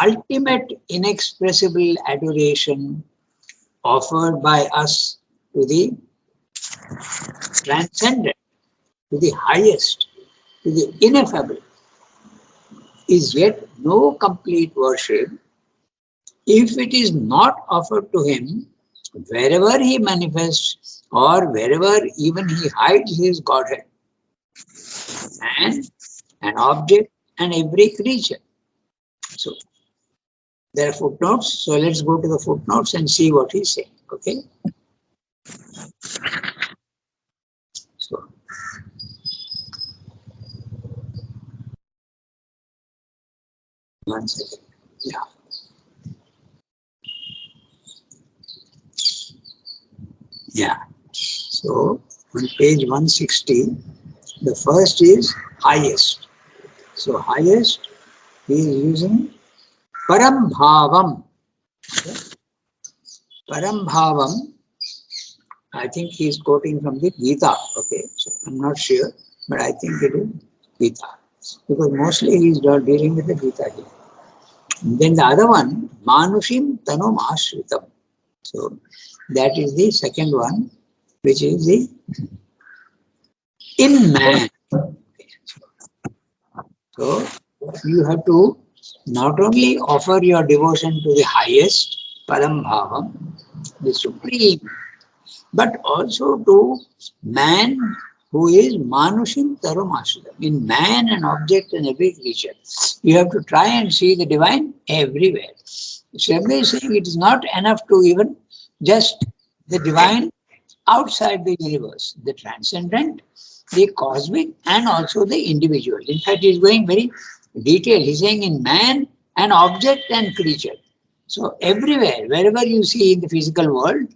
ultimate inexpressible adoration offered by us to the transcendent, to the highest, to the ineffable, is yet no complete worship if it is not offered to him wherever he manifests or wherever even he hides his Godhead, and an object and every creature. So there are footnotes. So let's go to the footnotes and see what he's saying. Okay. So one second. Yeah. Yeah. So on page 160, the first is highest. So highest, he is using Param Bhavam. Okay. Param Bhavam, I think he is quoting from the Gita. Okay, so I'm not sure, but I think it is Gita. Because mostly he is dealing with the Gita here. And then the other one, Manushim Tanum Ashritam. So that is the second one, which is the in man. So you have to not only offer your devotion to the highest, Param Bhavam, the supreme, but also to man who is Manushim Tarum Ashritam. In man, an object, and every creature, you have to try and see the divine everywhere. Srimad is saying it is not enough to even just the divine outside the universe, the transcendent, the cosmic, and also the individual. In fact, he is going very detailed. He is saying in man, an object and creature. So everywhere, wherever you see in the physical world,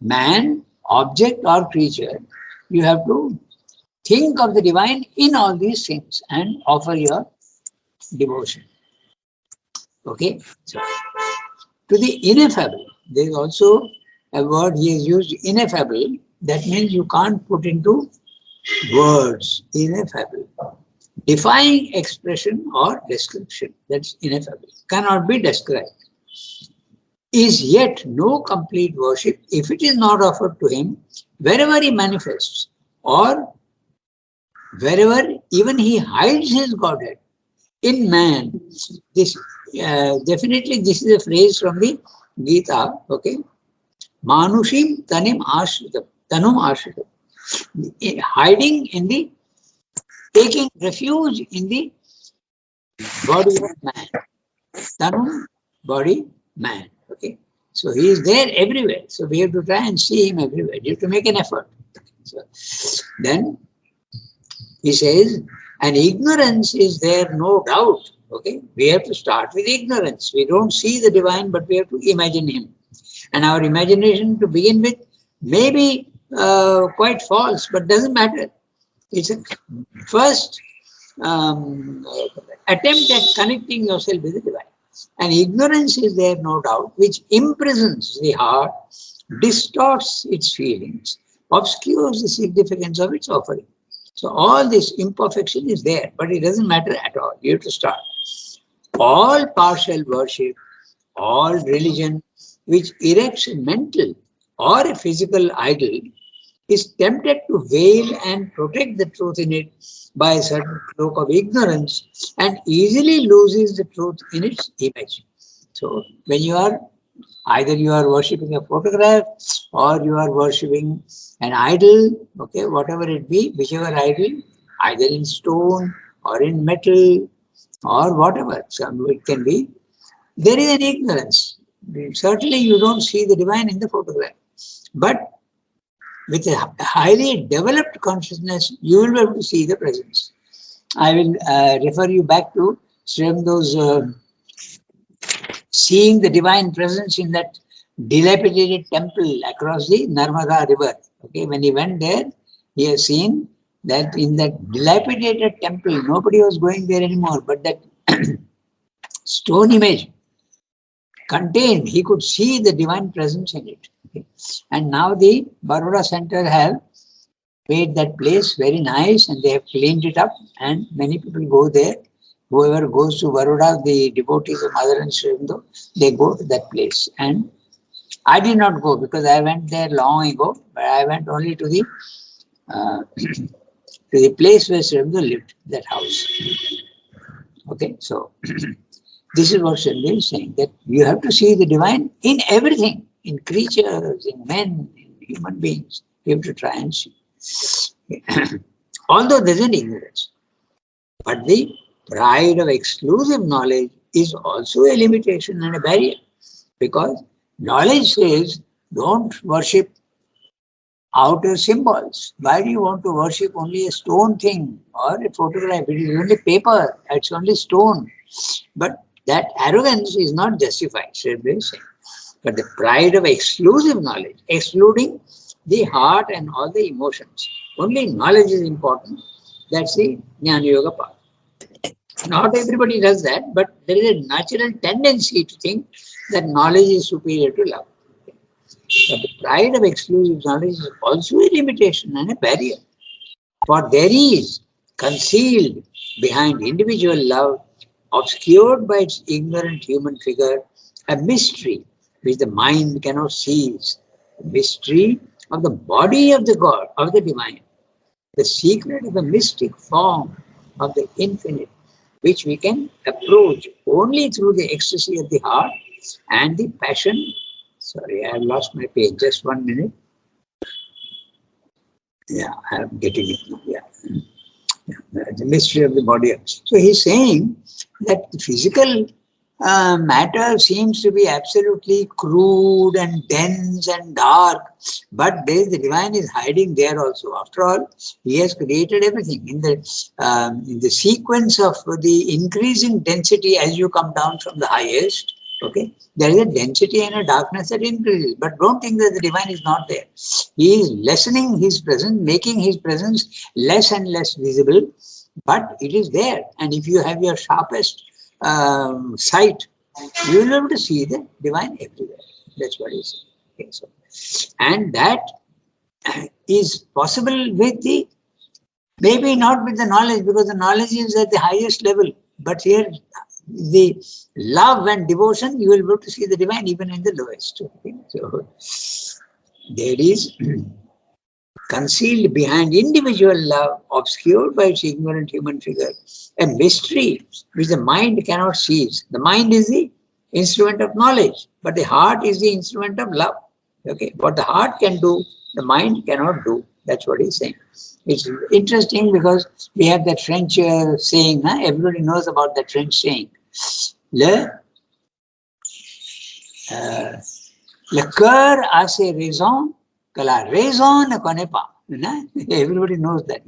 man, object or creature, you have to think of the divine in all these things and offer your devotion. Okay? So, to the ineffable, there is also a word he has used, ineffable. That means you can't put into words, ineffable. Defying expression or description, that's ineffable. Cannot be described. Is yet no complete worship if it is not offered to him wherever he manifests or wherever even he hides his Godhead. In man, this definitely this is a phrase from the Gita, okay? Manushim tanim ashritam, tanum ashritam. Hiding in the, taking refuge in the body of man. Tanum, body, man. Okay, so he is there everywhere. So we have to try and see him everywhere. You have to make an effort. So then he says, and ignorance is there, no doubt. Okay, we have to start with ignorance. We don't see the divine, but we have to imagine him. And our imagination to begin with may be quite false, but doesn't matter. It's a first attempt at connecting yourself with the divine. And ignorance is there, no doubt, which imprisons the heart, distorts its feelings, obscures the significance of its offering. So all this imperfection is there, but it doesn't matter at all. You have to start. All partial worship, all religion, which erects a mental or a physical idol, is tempted to veil and protect the truth in it by a certain cloak of ignorance and easily loses the truth in its image. So when you are, either you are worshipping a photograph or you are worshipping an idol, okay, whatever it be, whichever idol, either in stone or in metal or whatever, so it can be, there is an ignorance. Certainly you don't see the divine in the photograph, but with a highly developed consciousness, you will be able to see the presence. I will refer you back to Srimdo's seeing the divine presence in that dilapidated temple across the Narmada river. Okay, when he went there, he has seen that in that dilapidated temple, nobody was going there anymore, but that stone image contained, he could see the divine presence in it. Okay. And now the Baroda Center have made that place very nice and they have cleaned it up and many people go there Whoever goes to Baroda, the devotees of Mother and Sri Aurobindo, they go to that place. And I did not go because I went there long ago, but I went only to the place where Sri Aurobindo lived, that house. Okay, so this is what Sri Aurobindo is saying, that you have to see the divine in everything, in creatures, in men, in human beings. You have to try and see. Although there is an ignorance, but the pride of exclusive knowledge is also a limitation and a barrier, because knowledge says don't worship outer symbols. Why do you want to worship only a stone thing or a photograph? It is only paper, it's only stone. But that arrogance is not justified, saying. But the pride of exclusive knowledge, excluding the heart and all the emotions. Only knowledge is important. That's the Jnana Yoga path. Not everybody does that, but there is a natural tendency to think that knowledge is superior to love. But the pride of exclusive knowledge is also a limitation and a barrier. For there is concealed behind individual love, obscured by its ignorant human figure, a mystery which the mind cannot seize, the mystery of the body of the God, of the divine, the secret of the mystic form of the infinite, which we can approach only through the ecstasy of the heart and the passion. Sorry, I have lost my page. Just 1 minute. Yeah, I am getting it now. Yeah. The mystery of the body. So he's saying that the physical matter seems to be absolutely crude and dense and dark, but the divine is hiding there also. After all, he has created everything. In the sequence of the increasing density as you come down from the highest, okay, there is a density and a darkness that increases. But don't think that the divine is not there. He is lessening his presence, making his presence less and less visible, but it is there. And if you have your sharpest sight, you will be able to see the divine everywhere. That's what he said. Okay, so, and that is possible with the, maybe not with the knowledge, because the knowledge is at the highest level. But here, the love and devotion, you will be able to see the divine even in the lowest. Okay, so there is concealed behind individual love, obscured by its ignorant human figure, a mystery which the mind cannot seize. The mind is the instrument of knowledge, but the heart is the instrument of love. Okay, what the heart can do, the mind cannot do. That's what he's saying. It's interesting because we have that French saying, everybody knows about that French saying. Le cœur a ses raisons que la raison ne connaît pas. Everybody knows that.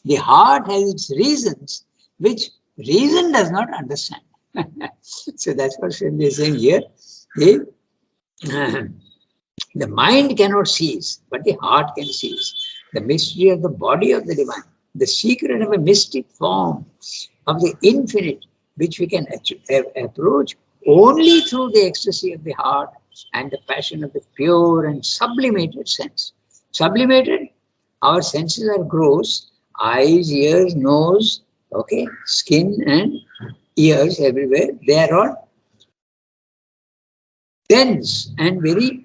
The heart has its reasons which reason does not understand. So that's what Sri is saying here. The mind cannot seize, but the heart can seize. The mystery of the body of the divine, the secret of a mystic form of the infinite, which we can approach only through the ecstasy of the heart and the passion of the pure and sublimated sense. Sublimated, our senses are gross, eyes, ears, nose, okay, skin and ears everywhere. They are all dense and very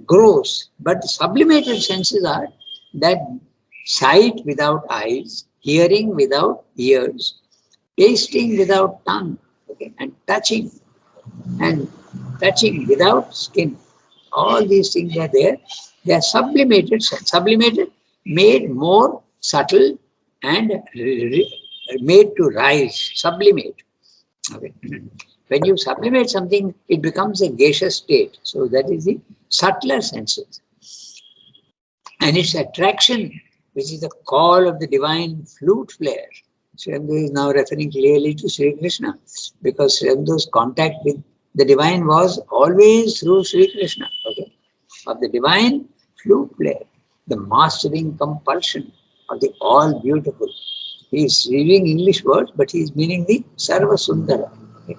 gross. But the sublimated senses are that sight without eyes, hearing without ears, tasting without tongue, okay, and touching without skin. All these things are there. They are sublimated, made more subtle and made to rise, sublimate. Okay. When you sublimate something, it becomes a gaseous state. So that is the subtler senses. And its attraction, which is the call of the divine flute player. Sri Aurobindo is now referring clearly to Sri Krishna, because Sri Aurobindo's contact with the divine was always through Sri Krishna. Okay? Of the divine flute player, the mastering compulsion of the all beautiful. He is reading English words, but he is meaning the Sarva Sundara. Okay?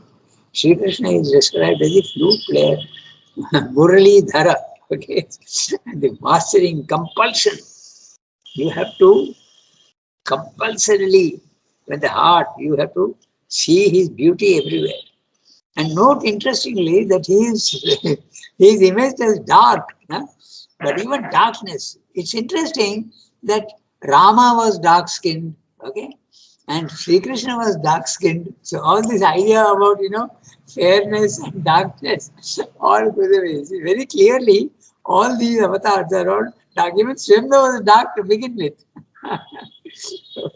Sri Krishna is described as the flute player, Murali Dhara. Okay? And the mastering compulsion. You have to compulsorily When the heart, you have to see his beauty everywhere. And note interestingly that he is imaged as dark, huh? But even darkness. It's interesting that Rama was dark skinned, okay, and Sri Krishna was dark skinned. So all this idea about fairness and darkness all goes away. See, very clearly, all these avatars are all dark. Even Swamna was dark to begin with. So,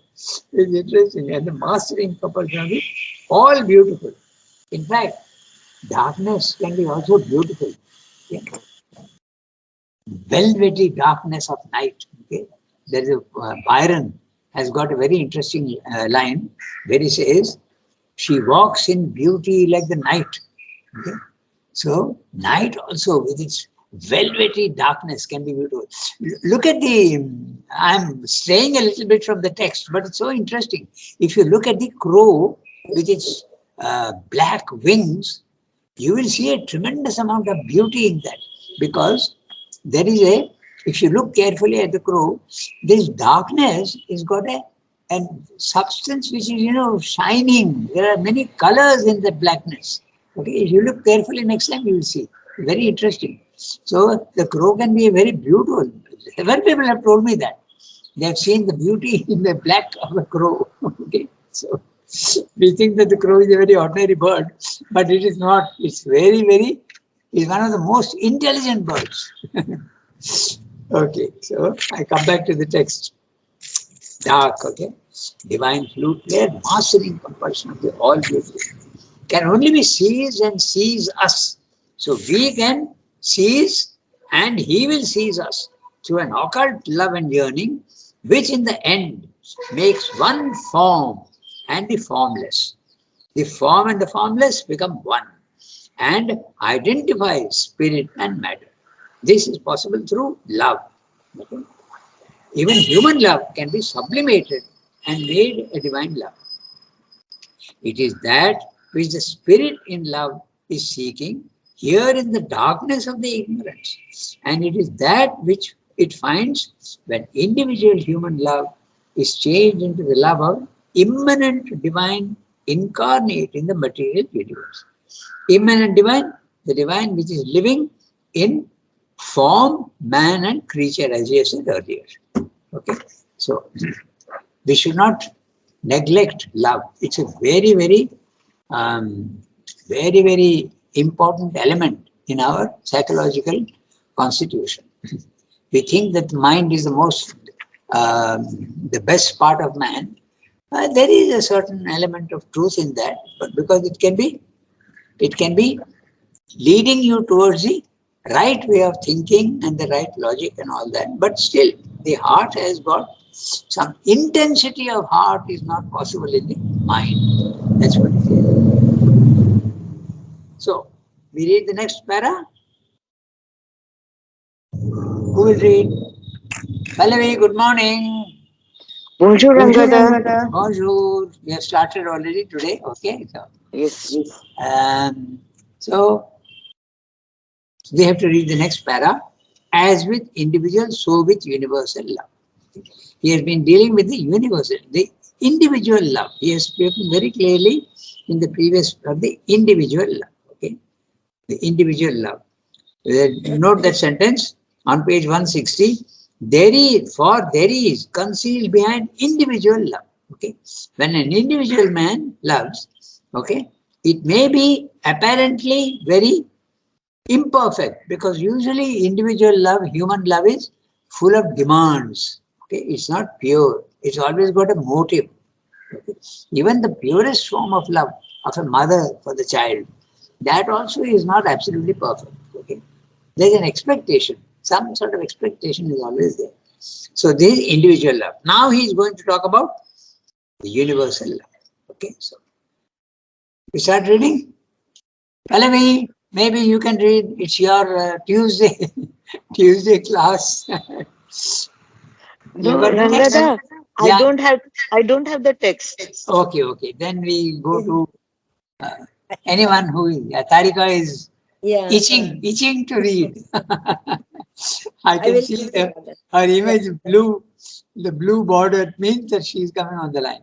it's interesting, and the mastering couples are all beautiful. In fact, darkness can be also beautiful. Okay? Velvety darkness of night. Okay? There is Byron has got a very interesting line where he says, "She walks in beauty like the night." Okay? So night also with its velvety darkness can be beautiful. Look at I'm straying a little bit from the text, but it's so interesting. If you look at the crow with its black wings, you will see a tremendous amount of beauty in that, because there is if you look carefully at the crow, this darkness is got a substance which is, shining. There are many colors in that blackness. Okay, if you look carefully next time, you will see. Very interesting. So the crow can be a very beautiful. Several people have told me that. They have seen the beauty in the black of a crow. Okay, so we think that the crow is a very ordinary bird, but it is not. It's it's one of the most intelligent birds. Okay, so I come back to the text. Dark, okay. Divine flute player, mastering compulsion of the all beauty, can only be seized and seize us. So we can seize and he will seize us through an occult love and yearning, which in the end makes one form and the formless. The form and the formless become one and identify spirit and matter. This is possible through love. Okay? Even human love can be sublimated and made a divine love. It is that which the spirit in love is seeking here in the darkness of the ignorance. And it is that which it finds when individual human love is changed into the love of immanent divine incarnate in the material universe. Immanent divine, the divine which is living in form, man and creature, as you said earlier. Okay, so we should not neglect love. It's a very, very important element in our psychological constitution. We think that the mind is the best part of man. There is a certain element of truth in that, but because it can be leading you towards the right way of thinking and the right logic and all that. But still, the heart has got some intensity of heart is not possible in the mind. That's what it is. So, we read the next para. Who will read? Pallavi, good morning. Bonjour, Ranganath. Bonjour. We have started already today. Okay. So, Yes. So we have to read the next para. As with individual, so with universal love. He has been dealing with the universal, the individual love. He has spoken very clearly in the previous of the individual love. Okay, the individual love. Note that sentence on page 160. There is concealed behind individual love. Okay, when an individual man loves, okay, it may be apparently very imperfect, because usually individual love, human love is full of demands. Okay, it's not pure. It's always got a motive. Okay? Even the purest form of love of a mother for the child, that also is not absolutely perfect. Okay, there's an expectation. Some sort of expectation is always there. So this is individual love. Now he is going to talk about the universal love. Okay, so we start reading. Pallavi, maybe you can read. It's your Tuesday class. No, Ranganath, Yeah. I don't have the text. Okay. Then we go to anyone who is. Tarika is itching to read. I can see her image blue. The blue border means that she is coming on the line.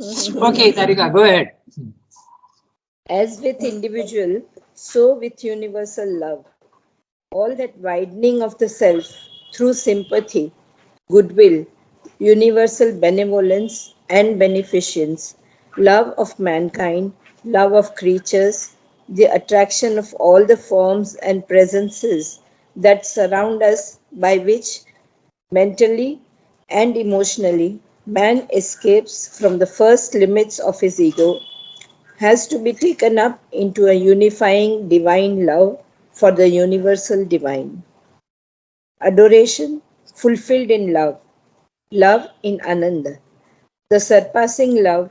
Okay, Tarika, go ahead. As with individual, so with universal love. All that widening of the self through sympathy, goodwill, universal benevolence and beneficence, love of mankind, love of creatures, the attraction of all the forms and presences that surround us, by which mentally and emotionally man escapes from the first limits of his ego, has to be taken up into a unifying divine love for the universal divine. Adoration fulfilled in love, love in Ananda, the surpassing love,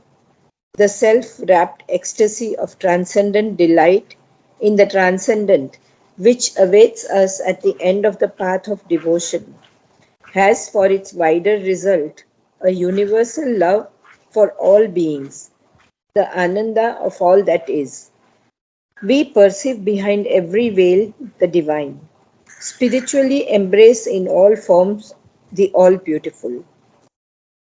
the self wrapped ecstasy of transcendent delight in the transcendent, which awaits us at the end of the path of devotion, has for its wider result a universal love for all beings, the Ananda of all that is. We perceive behind every veil the divine, spiritually embrace in all forms the all beautiful.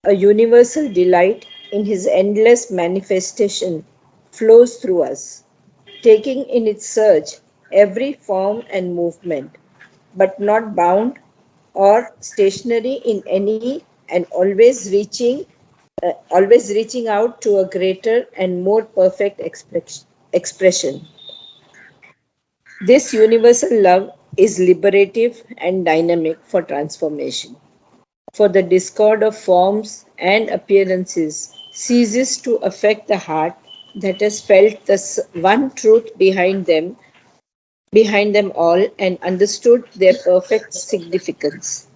A universal delight in his endless manifestation flows through us, taking in its surge every form and movement, but not bound or stationary in any, and always reaching out to a greater and more perfect expression. This universal love is liberative and dynamic for transformation. For the discord of forms and appearances ceases to affect the heart that has felt the one truth behind them all, and understood their perfect significance.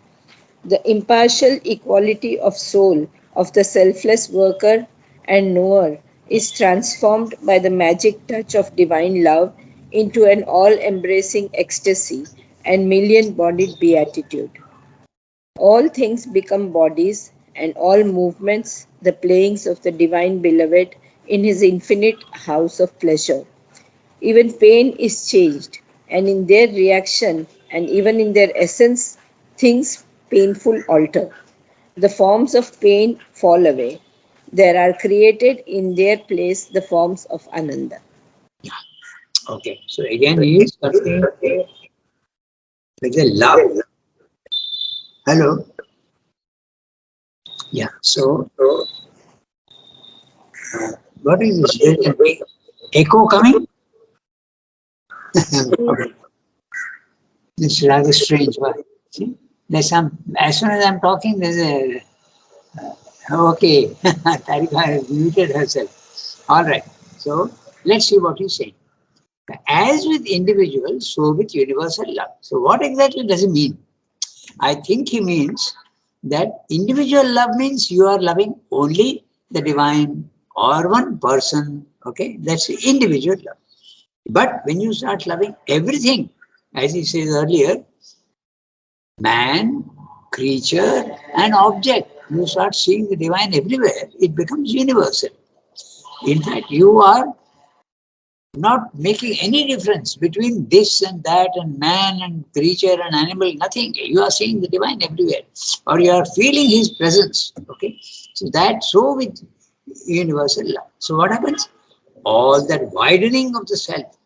The impartial equality of soul of the selfless worker and knower is transformed by the magic touch of divine love into an all embracing ecstasy and million bodied beatitude. All things become bodies, and all movements the playings of the divine beloved in his infinite house of pleasure. Even pain is changed, and in their reaction and even in their essence, things painful alter. The forms of pain fall away. There are created in their place the forms of Ananda. Okay, so again he is talking with the love. Hello. Yeah, so what is this? There's an echo coming? It's rather strange. But see, there's some, as soon as I'm talking, there's a, okay, Tarika has muted herself. All right, so let's see what he's saying. As with individuals, so with universal love. So what exactly does it mean? I think he means that individual love means you are loving only the divine or one person. Okay, that's individual love. But when you start loving everything, as he says earlier, man, creature, and object, you start seeing the divine everywhere, it becomes universal. In fact, you are not making any difference between this and that and man and creature and animal, nothing. You are seeing the divine everywhere, or you are feeling his presence. Okay, so that's so with universal love. So what happens? All that widening of the self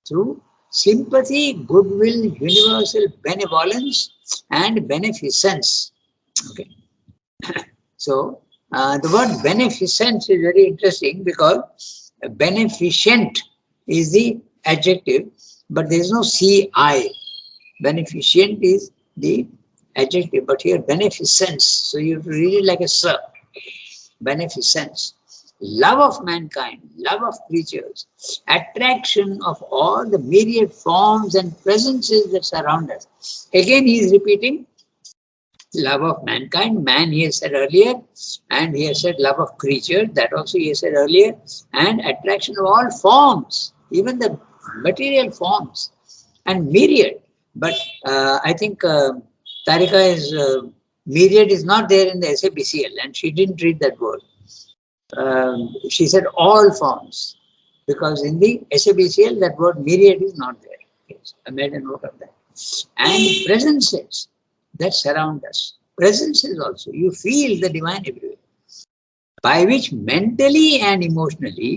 through sympathy, goodwill, universal benevolence, and beneficence. Okay, so the word beneficence is very interesting because beneficent is the adjective, but there is no ci. Beneficent is the adjective, but here beneficence. So you have to read it like a sir. Beneficence. Love of mankind, love of creatures, attraction of all the myriad forms and presences that surround us. Again, he is repeating love of mankind, man he has said earlier, and he has said love of creature, that also he has said earlier, and attraction of all forms, even the material forms, and myriad. But I think Tarika is, myriad is not there in the SABCL, and she didn't read that word. She said all forms, because in the SABCL that word myriad is not there. Yes, I made a note of that. And presences that surround us. Presences also. You feel the divine everywhere. by which mentally and emotionally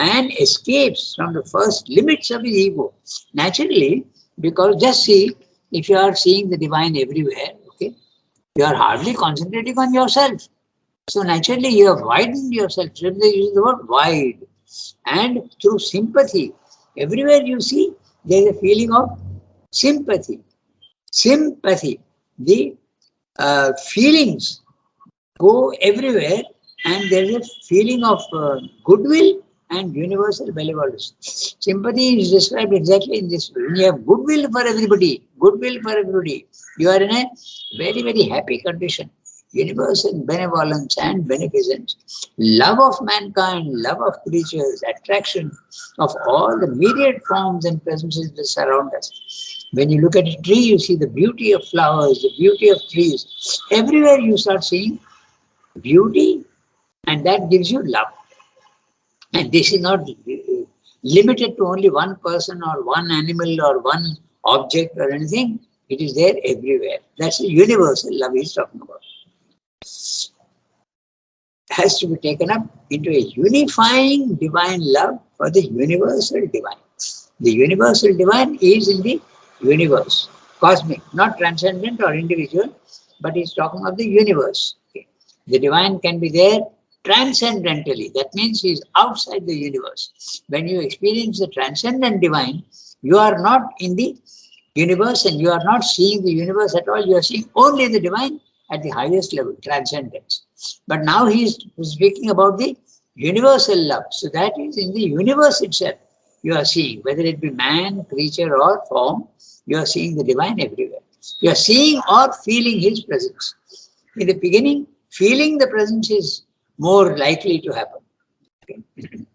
man escapes from the first limits of his ego. Naturally, because just see, if you are seeing the divine everywhere, okay, you are hardly concentrating on yourself. So naturally, you have widened yourself. So they use the word wide. And through sympathy, everywhere you see, there is a feeling of sympathy. Sympathy. The feelings go everywhere, and there is a feeling of goodwill and universal benevolence. Sympathy is described exactly in this way. When you have goodwill for everybody, you are in a very, very happy condition. Universal benevolence and beneficence, love of mankind, love of creatures, attraction of all the myriad forms and presences that surround us. When you look at a tree, you see the beauty of flowers, the beauty of trees. Everywhere you start seeing beauty, and that gives you love. And this is not limited to only one person or one animal or one object or anything. It is there everywhere. That's the universal love he's talking about. Has to be taken up into a unifying divine love for the universal divine. The universal divine is in the universe, cosmic, not transcendent or individual, but he's talking of the universe. Okay. The divine can be there transcendentally. That means he is outside the universe. When you experience the transcendent divine, you are not in the universe and you are not seeing the universe at all. You are seeing only the divine at the highest level, transcendence. But now he is speaking about the universal love. So that is in the universe itself. You are seeing, whether it be man, creature or form, you are seeing the divine everywhere. You are seeing or feeling his presence. In the beginning, feeling the presence is more likely to happen. Okay.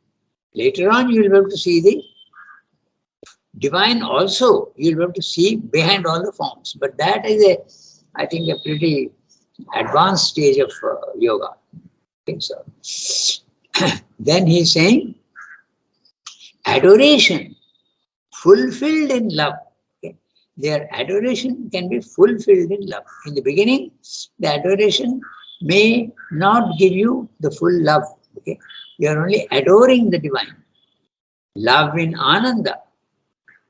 Later on, you will be able to see the divine also. You will be able to see behind all the forms. But that is I think, a pretty advanced stage of yoga. I think so. Then he is saying, adoration fulfilled in love. Okay. Their adoration can be fulfilled in love. In the beginning, the adoration may not give you the full love. Okay. You are only adoring the divine. Love in Ananda,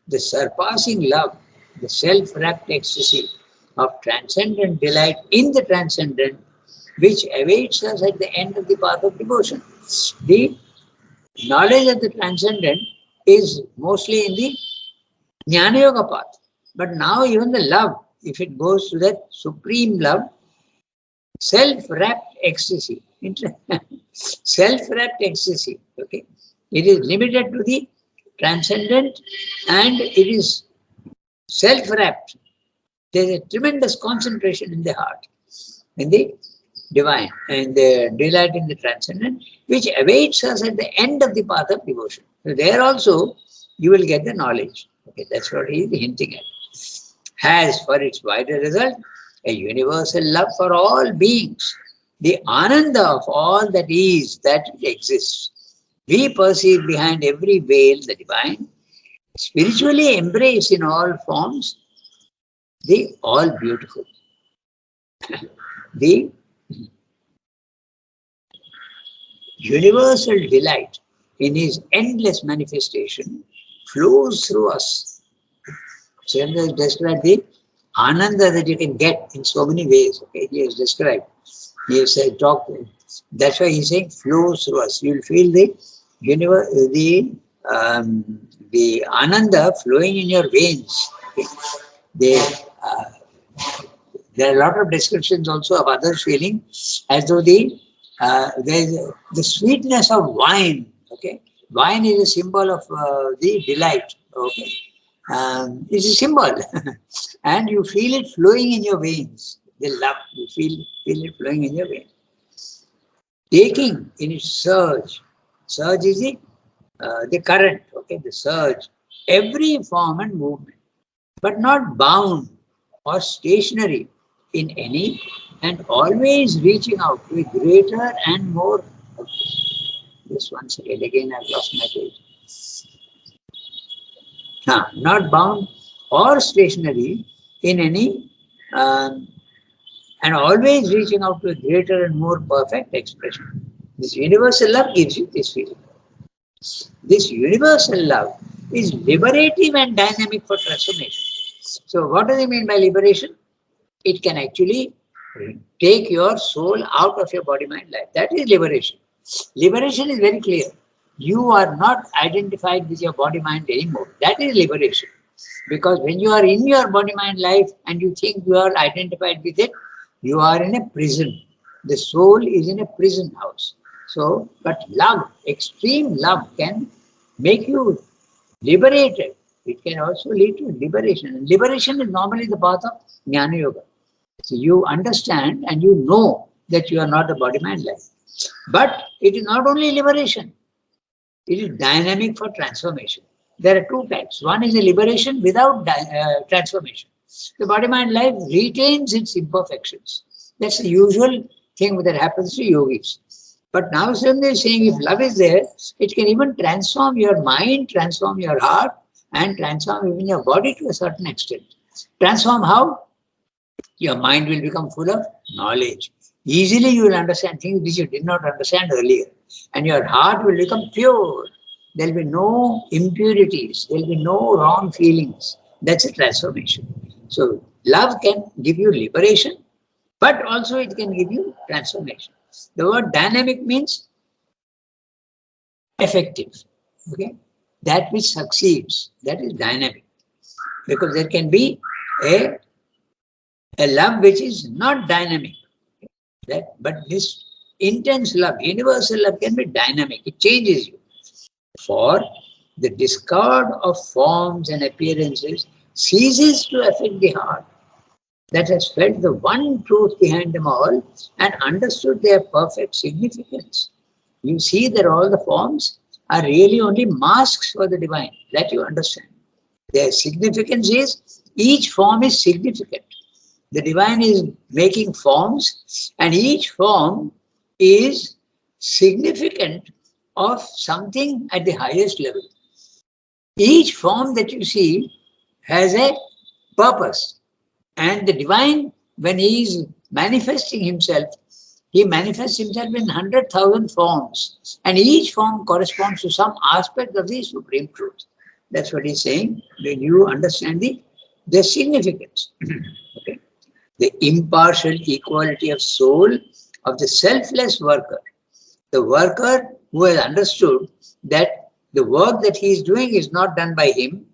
the surpassing love, the self-wrapped ecstasy of transcendent delight in the transcendent, which awaits us at the end of the path of devotion. The knowledge of the transcendent is mostly in the Jnana Yoga path. But now even the love, if it goes to that supreme love, self-wrapped ecstasy, self-wrapped ecstasy, okay, it is limited to the transcendent and it is self-wrapped. There is a tremendous concentration in the heart, in the divine, and the delight in the transcendent, which awaits us at the end of the path of devotion. So there also you will get the knowledge. Okay, that's what he is hinting at. Has for its wider result a universal love for all beings, the ananda of all that is, that exists. We perceive behind every veil the divine, spiritually embrace in all forms the all beautiful. The universal delight in his endless manifestation flows through us. Chandra has described the ananda that you can get in so many ways. Okay, he has described. He has said, that's why he's saying flows through us. You'll feel the universe, the ananda flowing in your veins. Okay. Uh, there are a lot of descriptions also of others feeling as though there's the sweetness of wine. Okay, wine is a symbol of the delight. Okay, it's a symbol, and you feel it flowing in your veins. The love, you feel it flowing in your veins. Taking in its surge. Surge is the current. Okay, the surge. Every form and movement, but not bound or stationary in any, and always reaching out to a greater and more. This once again I've lost my page. Not bound or stationary in any, and always reaching out to a greater and more perfect expression. This universal love gives you this feeling. This universal love is liberative and dynamic for transformation. So what does it mean by liberation? It can actually take your soul out of your body, mind, life. That is liberation. Liberation is very clear. You are not identified with your body, mind anymore. That is liberation. Because when you are in your body, mind, life and you think you are identified with it, you are in a prison. The soul is in a prison house. So, but love, extreme love can make you liberated. It can also lead to liberation. Liberation is normally the path of Jnana Yoga. So you understand and you know that you are not the body, mind, life. But it is not only liberation, it is dynamic for transformation. There are two types. One is a liberation without transformation. The body, mind, life retains its imperfections. That's the usual thing that happens to yogis. But now Swami is saying if love is there, it can even transform your mind, transform your heart, and transform even your body to a certain extent. Transform how? Your mind will become full of knowledge. Easily you will understand things which you did not understand earlier. And your heart will become pure. There will be no impurities. There will be no wrong feelings. That's a transformation. So love can give you liberation, but also it can give you transformation. The word dynamic means effective. Okay? That which succeeds, that is dynamic. Because there can be a love which is not dynamic. But this intense love, universal love can be dynamic. It changes you. For the discard of forms and appearances ceases to affect the heart that has felt the one truth behind them all and understood their perfect significance. You see that all the forms are really only masks for the divine. That you understand. Their significance is, each form is significant. The divine is making forms and each form is significant of something at the highest level. Each form that you see has a purpose. And the divine, when he is manifesting himself, he manifests himself in 100,000 forms. And each form corresponds to some aspect of the Supreme Truth. That's what he's saying when you understand the significance. Okay? The impartial equality of soul of the selfless worker. The worker who has understood that the work that he is doing is not done by him.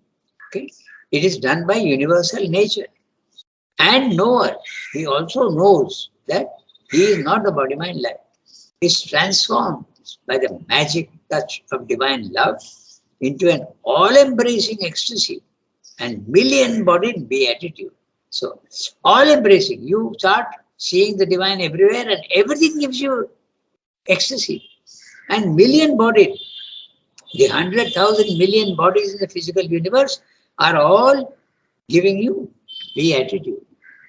Okay? It is done by universal nature. And knower, he also knows that he is not the body, mind, life. He is transformed by the magic touch of divine love into an all-embracing ecstasy and million-bodied beatitude. So, all-embracing, you start seeing the divine everywhere and everything gives you ecstasy. And million-bodied, the 100,000 million bodies in the physical universe are all giving you beatitude.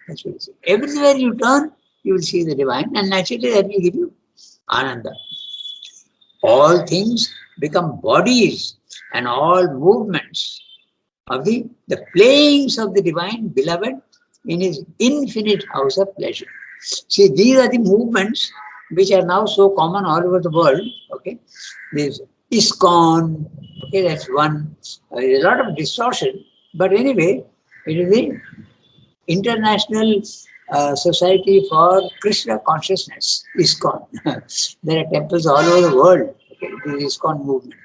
That's what it is. Everywhere you turn, you will see the divine, and naturally that will give you ananda. All things become bodies, and all movements of the playings of the divine beloved in his infinite house of pleasure. See, these are the movements which are now so common all over the world. Okay, there's ISKCON. Okay, that's one. There's a lot of distortion, but anyway, it is the International Society for Krishna Consciousness, ISKCON. There are temples all over the world. Okay, the ISKCON movement.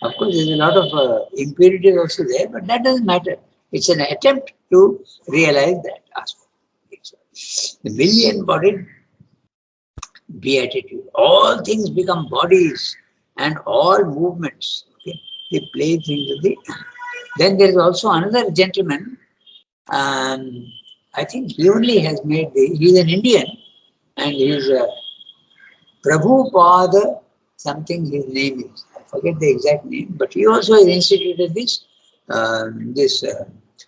Of course, there's a lot of impurities also there, but that doesn't matter. It's an attempt to realize that aspect. The million-bodied beatitude. All things become bodies and all movements. Okay, they play things of the. Then there is also another gentleman. I think he only has made he's an Indian and he's Prabhupada something his name is. I forget the exact name, but he also has instituted this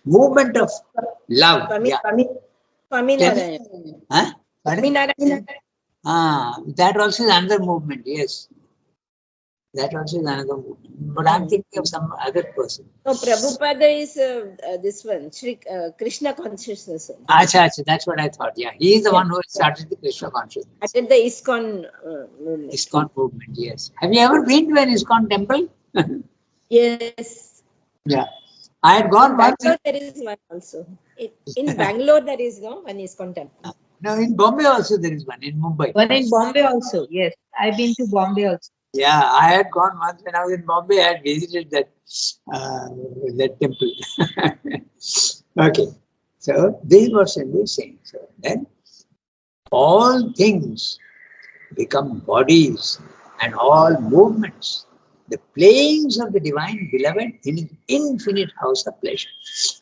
movement of love. Swaminarayan. Huh? Swaminarayan. That also is another movement, yes. That also is another movement. But I'm thinking of some other person. No, Prabhupada is this one, Shri Krishna consciousness. Acha, acha, that's what I thought. Yeah, he is the one who started the Krishna consciousness. Attended the ISKCON movement. ISKCON movement, yes. Have you ever been to an ISKCON temple? Yes. Yeah. I had gone In once. Bangalore, there is one also. In Bangalore, there is no one ISKCON temple. No, in Bombay also there is one, in Mumbai. One in Bombay also. Yes, I've been to Bombay also. Yeah, I had gone once when I was in Bombay. I had visited that temple. Okay, so this was Sindhu saying. So then all things become bodies and all movements, the playings of the divine beloved in his infinite house of pleasure.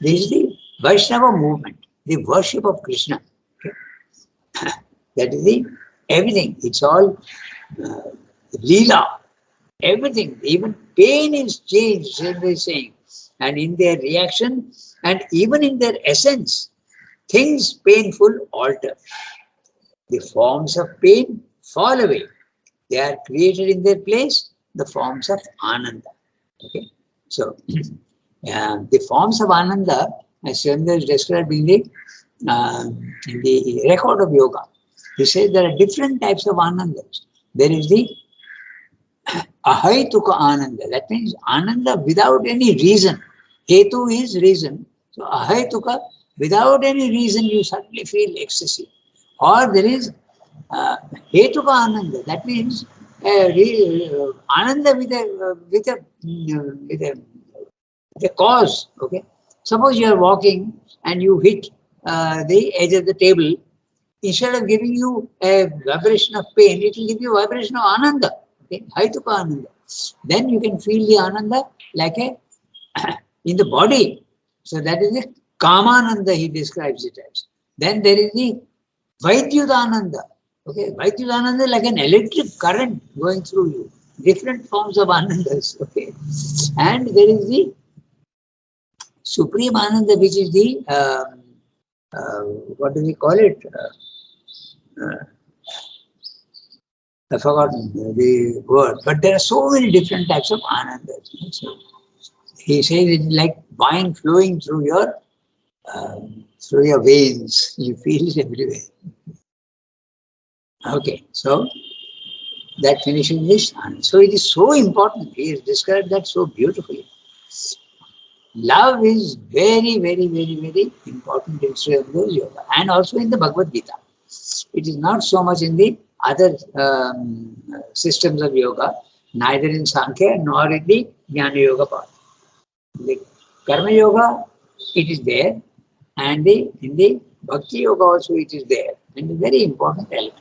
This is the Vaishnava movement, the worship of Krishna. Okay? That is the everything. It's all Leela. Everything, even pain is changed, they're saying. And in their reaction and even in their essence, things painful alter. The forms of pain fall away. They are created in their place, the forms of Ananda. Okay? So, the forms of Ananda, as Chandra is described in the record of yoga, he says there are different types of Anandas. There is the Ahaituka Ananda. That means Ananda without any reason. Hetu is reason. So Ahaituka, without any reason, you suddenly feel ecstasy. Or there is Hetuka Ananda. That means Ananda with a cause. Okay. Suppose you are walking and you hit the edge of the table. Instead of giving you a vibration of pain, it will give you a vibration of Ananda. Okay, Haituka Ananda. Then you can feel the Ananda like a in the body. So that is the Kamananda, he describes it as. Then there is the Vaidyudananda. Okay, Vaidyudananda like an electric current going through you. Different forms of Anandas. Okay. And there is the Supreme Ananda, which is the what do we call it? I've forgotten the word, but there are so many different types of anandas. So he says it's like wine flowing through your veins. You feel it everywhere. Okay, so that finishes this. So it is so important. He has described that so beautifully. Love is very, very, very, very important in Sri Aurobindo Yoga and also in the Bhagavad Gita. It is not so much in the other systems of yoga, neither in Sankhya nor in the Jnana Yoga part. The Karma Yoga, it is there, and in the Bhakti Yoga also it is there, and a very important element.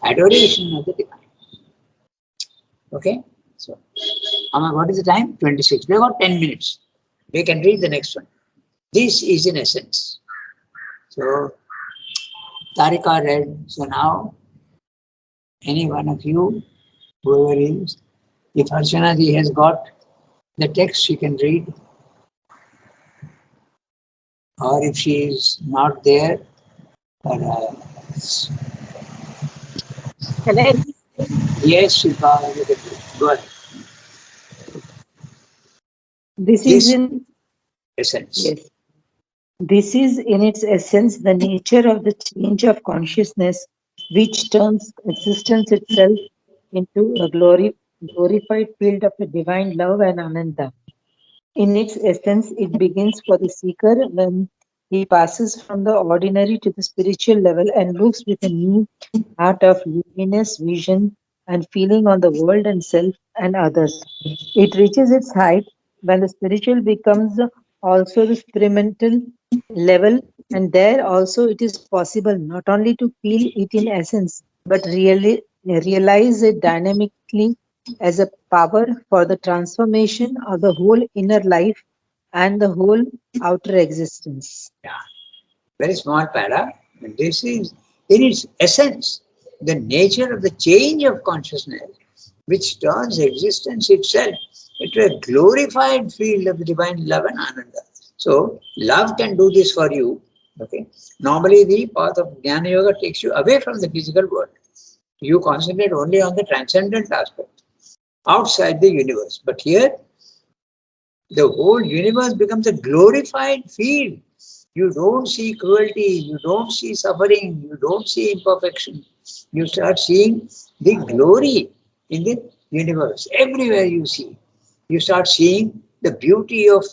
Adoration of the divine. Okay, so what is the time? 26. We have got 10 minutes. We can read the next one. This is in essence. So, Tarika read. So now, any one of you, whoever is, if Archana ji has got the text, she can read. Or if she is not there, Can I? yes, she can. Go ahead. This This is in essence. yes. This is in its essence the nature of the change of consciousness, which turns existence itself into a glorified field of a divine love and ananda. In its essence, it begins for the seeker when he passes from the ordinary to the spiritual level and looks with a new heart of luminous vision and feeling on the world and self and others. It reaches its height when the spiritual becomes also the experimental level, and there also it is possible not only to feel it in essence, but really realize it dynamically as a power for the transformation of the whole inner life and the whole outer existence. Yeah. Very small para. And this is, in its essence, the nature of the change of consciousness, which turns existence itself into a glorified field of divine love and ananda. So, love can do this for you. Okay. Normally, the path of Jnana Yoga takes you away from the physical world. You concentrate only on the transcendent aspect. outside the universe. But here, the whole universe becomes a glorified field. You don't see cruelty, you don't see suffering, you don't see imperfection. You start seeing the glory in the universe. Everywhere you see. You start seeing the beauty of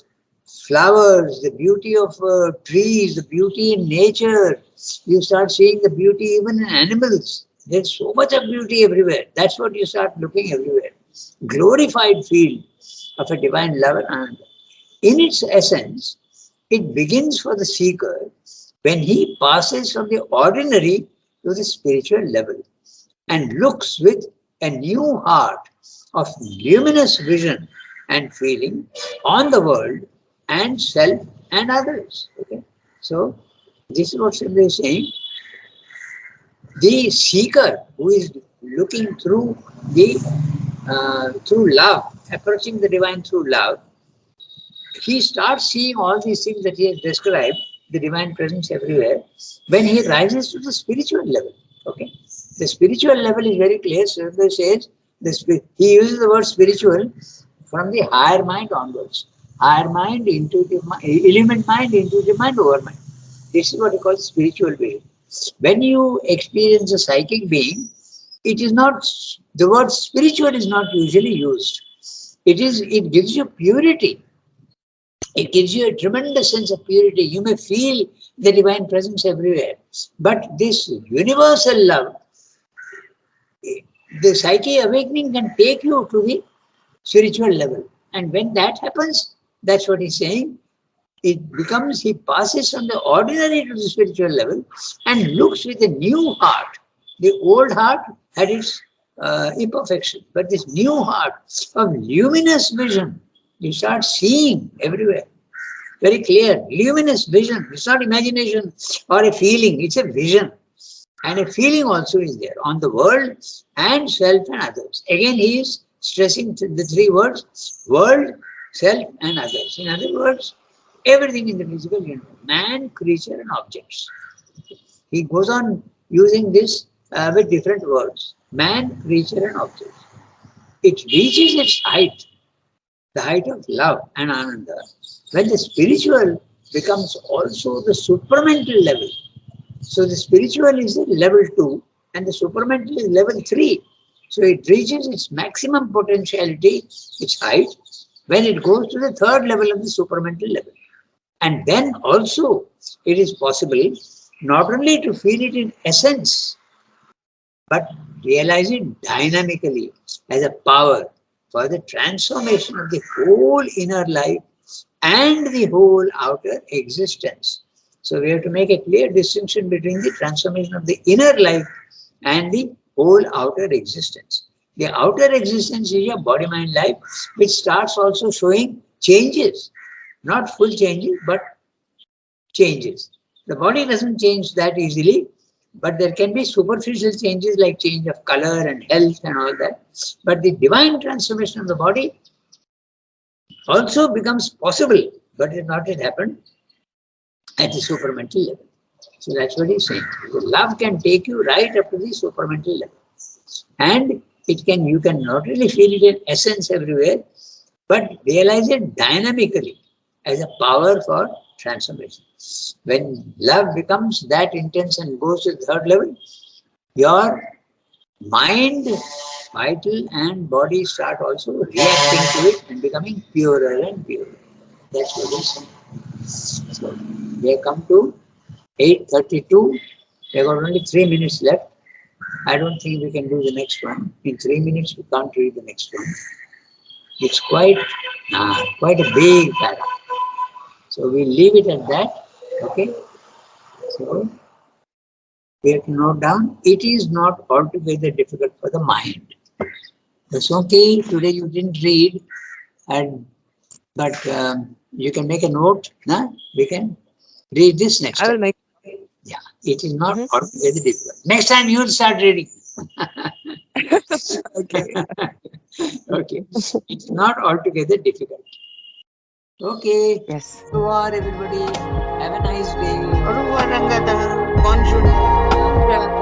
flowers, the beauty of trees, the beauty in nature. You start seeing the beauty even in animals. There's so much of beauty everywhere. That's what you start looking everywhere. Glorified field of a divine love and Ananda. In its essence, it begins for the seeker when he passes from the ordinary to the spiritual level and looks with a new heart of luminous vision and feeling on the world and self and others. Okay? So, this is what Srimad is saying. The seeker who is looking through through love, approaching the divine through love, he starts seeing all these things that he has described, the divine presence everywhere, when he rises to the spiritual level. Okay, the spiritual level is very clear. So he says he uses the word spiritual from the higher mind onwards. Higher mind, intuitive mind, element mind, intuitive mind, over mind. This is what he calls spiritual being. When you experience a psychic being, it is not, the word spiritual is not usually used. It gives you purity. It gives you a tremendous sense of purity. You may feel the divine presence everywhere. But this universal love, the psyche awakening can take you to the spiritual level. And when that happens, that's what he's saying. It becomes, he passes from the ordinary to the spiritual level and looks with a new heart. The old heart had its imperfection, but this new heart of luminous vision, you start seeing everywhere. Very clear, luminous vision. It's not imagination or a feeling, it's a vision. And a feeling also is there on the world and self and others. Again, he is stressing the three words, world, self and others. In other words, everything in the physical universe, man, creature and objects. He goes on using this with different words, man, creature and objects. It reaches its height, the height of love and Ananda, when the spiritual becomes also the supramental level. So the spiritual is the level 2 and the supramental is level 3. So it reaches its maximum potentiality, its height, when it goes to the third level of the supramental level. And then also it is possible not only to feel it in essence, but realize it dynamically as a power for the transformation of the whole inner life and the whole outer existence. So we have to make a clear distinction between the transformation of the inner life and the whole outer existence. The outer existence is your body-mind life, which starts also showing changes. Not full changes, but changes. The body doesn't change that easily, but there can be superficial changes like change of color and health and all that. But the divine transformation of the body also becomes possible, but it not yet happened at the supramental level. So that's what he's saying. The love can take you right up to the supramental level. And you can not really feel it in essence everywhere, but realize it dynamically as a power for transformation. When love becomes that intense and goes to the third level, your mind, vital and body start also reacting to it and becoming purer and purer. That's what he's saying. So we have come to 8:32. We have got only 3 minutes left. I don't think we can do the next one. In 3 minutes, we can't read the next one. It's quite a big paragraph. So we'll leave it at that. Okay. So we have to note down, it is not altogether difficult for the mind. That's okay. Today you didn't read, but you can make a note. We can read this next time. I will make. Yeah, it is not altogether difficult. Next time you will start reading. Okay. Okay. It's not altogether difficult. Okay. Yes. Au revoir, everybody. Have a nice day. Au revoir, Ranganath. Bonjour.